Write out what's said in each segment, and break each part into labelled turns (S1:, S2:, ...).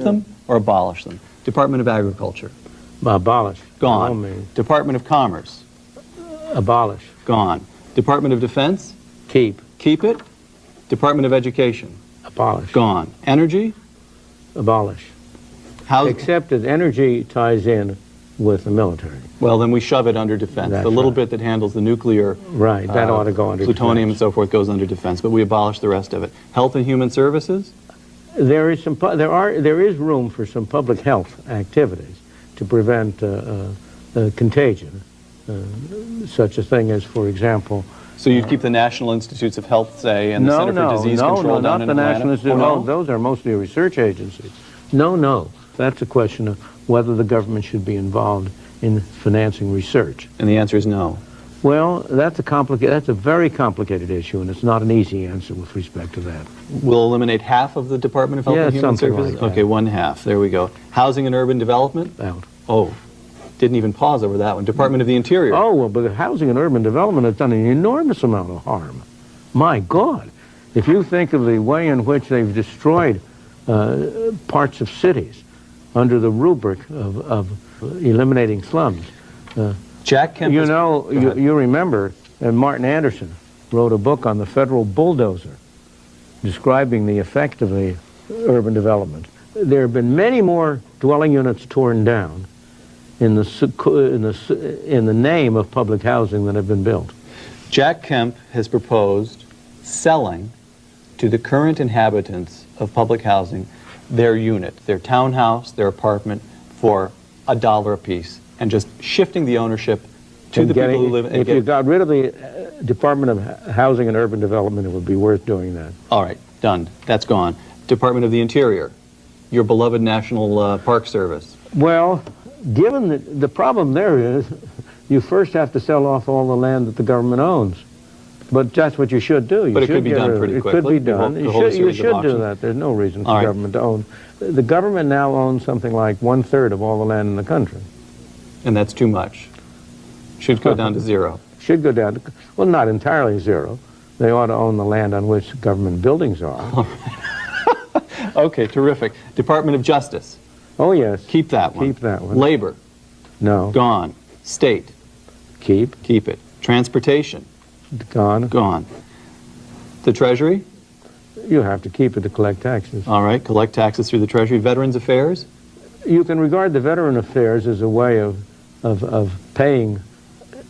S1: them or abolish them? Department of Agriculture.
S2: Abolish.
S1: Gone. Department of Commerce.
S2: Abolish.
S1: Gone. Department of Defense.
S2: Keep.
S1: Keep it. Department of Education.
S2: Abolish.
S1: Gone. Energy.
S2: Abolish.
S1: Housing.
S2: Except that energy ties in with the military.
S1: Well, then we shove it under defense.
S2: That's
S1: the little
S2: right.
S1: bit that handles the nuclear,
S2: Right, that ought to go under
S1: plutonium
S2: defense.
S1: and so forth goes under defense, but we abolish the rest of it. Health and Human Services.
S2: There is room for some public health activities to prevent contagion, such a thing as, for example.
S1: So you'd keep the National Institutes of Health, say, and the Center for Disease Control down in Atlanta?
S2: No, not the National Institute.
S1: Oh, no?
S2: Those are mostly research agencies. No, that's a question of whether the government should be involved in financing research.
S1: And the answer is no.
S2: Well, that's a very complicated issue, and it's not an easy answer with respect to that.
S1: We'll eliminate half of the Department of Health and Human Services?
S2: Like that.
S1: Okay, one half. There we go. Housing and Urban Development?
S2: Out.
S1: Oh, didn't even pause over that one. Department of the Interior?
S2: Oh, well, but housing and urban development has done an enormous amount of harm. My God. If you think of the way in which they've destroyed parts of cities under the rubric of eliminating slums.
S1: Jack Kemp.
S2: You know, you remember, Martin Anderson wrote a book on the federal bulldozer describing the effect of the urban development. There have been many more dwelling units torn down in the name of public housing that have been built.
S1: Jack Kemp has proposed selling to the current inhabitants of public housing their unit, their townhouse, their apartment, for $1 a piece, and just shifting the ownership to the people who live in it.
S2: If you got rid of the Department of Housing and Urban Development, it would be worth doing that.
S1: All right, done. That's gone. Department of the Interior, your beloved National Park Service.
S2: Well, given the problem there is, you first have to sell off all the land that the government owns. But that's what you should do.
S1: But it could be done pretty quickly.
S2: It could be done. You should do that. There's no reason for the government to own. The government now owns something like 1/3 of all the land in the country.
S1: And that's too much. Should go down to zero.
S2: Should go down to, well, not entirely zero. They ought to own the land on which government buildings are.
S1: Okay, terrific. Department of Justice.
S2: Oh, yes.
S1: Keep that one.
S2: Keep that one.
S1: Labor.
S2: No.
S1: Gone. State.
S2: Keep.
S1: Keep it. Transportation.
S2: Gone.
S1: Gone. The Treasury?
S2: You have to keep it to collect taxes.
S1: All right, collect taxes through the Treasury. Veterans Affairs?
S2: You can regard the Veteran Affairs as a way of paying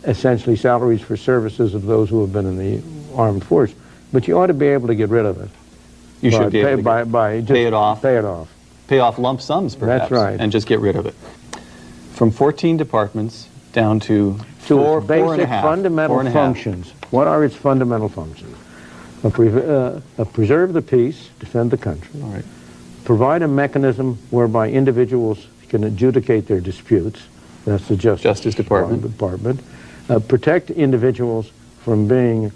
S2: essentially salaries for services of those who have been in the armed force. But you ought to be able to get rid of it.
S1: You should be able to pay it off.
S2: Pay it off.
S1: Pay off lump sums, perhaps.
S2: That's right.
S1: And just get rid of it. From 14 departments down to
S2: its basic fundamental functions. What are its fundamental functions? Preserve the peace, defend the country.
S1: All right.
S2: Provide a mechanism whereby individuals can adjudicate their disputes. That's the Justice Department. Protect individuals from being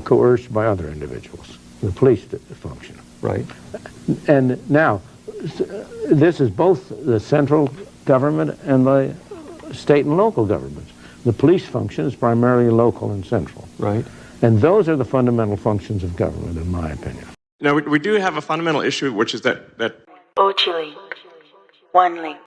S2: coerced by other individuals. The police function.
S1: Right.
S2: And now, this is both the central government and the state and local governments. The police function is primarily local and central.
S1: Right.
S2: And those are the fundamental functions of government, in my opinion.
S3: Now, we do have a fundamental issue, which is that
S4: OG link. One link.